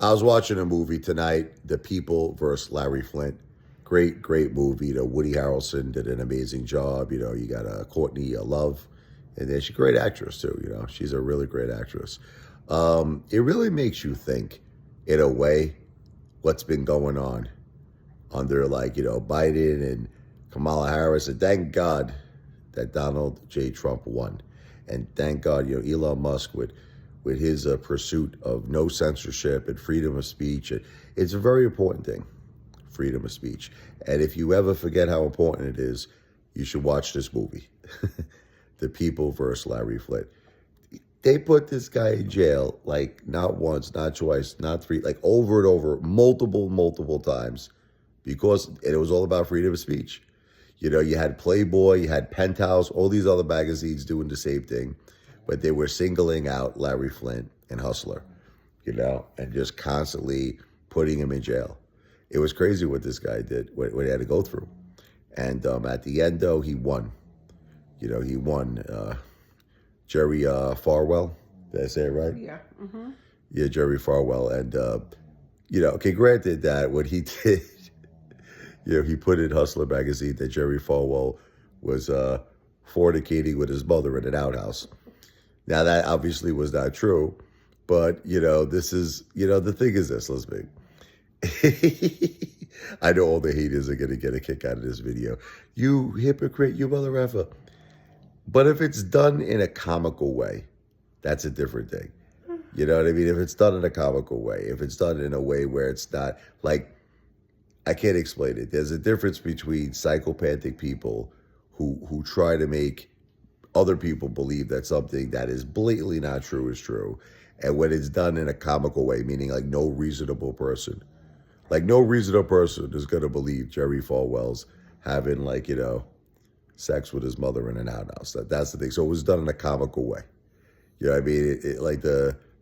I was watching a movie tonight, The People versus Larry Flynt. Great movie. Woody Harrelson did an amazing job. You got Courtney Love, and then she's a great actress too. She's a really great actress. It really makes you think, in a way, what's been going on under Biden and Kamala Harris, and thank God that Donald J. Trump won, and thank God Elon Musk with his pursuit of no censorship and freedom of speech. It's a very important thing, freedom of speech. And if you ever forget how important it is, you should watch this movie, The People versus Larry Flynt. They put this guy in jail not once, not twice, not three, over and over, multiple times, because it was all about freedom of speech. You had Playboy, you had Penthouse, all these other magazines doing the same thing, but they were singling out Larry Flynt and Hustler, and just constantly putting him in jail. It was crazy what this guy did, what he had to go through. And at the end, though, he won. He won. Jerry Falwell, did I say it right? Yeah. Mm-hmm. Yeah, Jerry Falwell. And, okay, granted that what he did, he put in Hustler magazine that Jerry Falwell was fornicating with his mother in an outhouse. Now, that obviously was not true, but, this is, the thing is this, let's be. I know all the haters are going to get a kick out of this video. You hypocrite, you mother effer. But if it's done in a comical way, that's a different thing. You know what I mean? If it's done in a comical way, if it's done in a way where it's not I can't explain it. There's a difference between psychopathic people who try to make other people believe that something that is blatantly not true is true, and when it's done in a comical way, meaning no reasonable person. No reasonable person is going to believe Jerry Falwell's having sex with his mother in an outhouse. That's the thing. So it was done in a comical way. You know what I mean?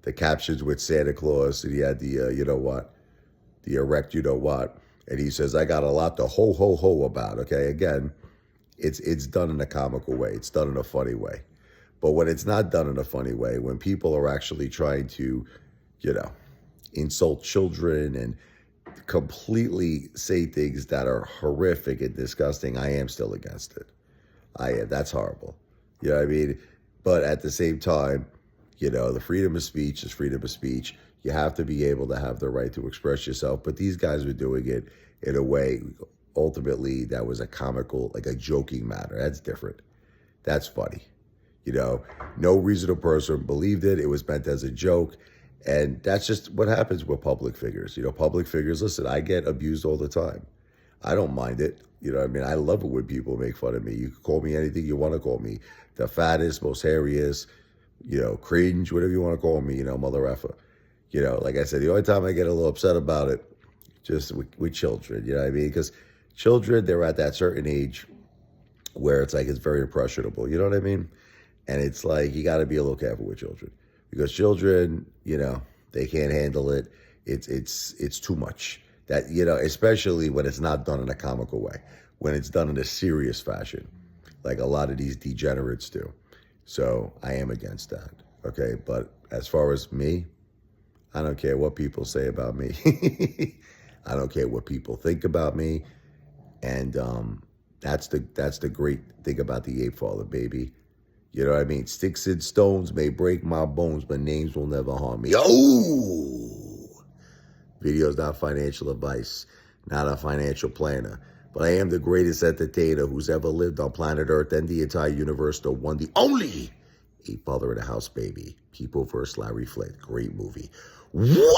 The captions with Santa Claus, and he had the erect and he says, I got a lot to ho about. Okay, again, it's done in a comical way. It's done in a funny way. But when it's not done in a funny way, when people are actually trying to, insult children and completely say things that are horrific and disgusting, I am still against it. I am. That's horrible. You know what I mean? But at the same time, the freedom of speech is freedom of speech. You have to be able to have the right to express yourself. But these guys were doing it in a way, ultimately, that was a comical, a joking matter. That's different. That's funny. No reasonable person believed it. It was meant as a joke. And that's just what happens with public figures. Public figures, listen, I get abused all the time. I don't mind it. You know what I mean? I love it when people make fun of me. You can call me anything you want to call me. The fattest, most hairiest, cringe, whatever you want to call me, mother effer. Like I said, the only time I get a little upset about it, just with children, you know what I mean? Because children, they're at that certain age where it's it's very impressionable, you know what I mean? And it's you got to be a little careful with children. Because children, they can't handle it. It's too much. That, especially when it's not done in a comical way, when it's done in a serious fashion, like a lot of these degenerates do. So I am against that. Okay. But as far as me, I don't care what people say about me. I don't care what people think about me. And that's the great thing about the Apefather, baby. You know what I mean? Sticks and stones may break my bones, but names will never harm me. Oh! Video's not financial advice, not a financial planner. But I am the greatest entertainer who's ever lived on planet Earth and the entire universe. The one, the only Apefather in the house, baby. People versus Larry Flynt. Great movie. Wow!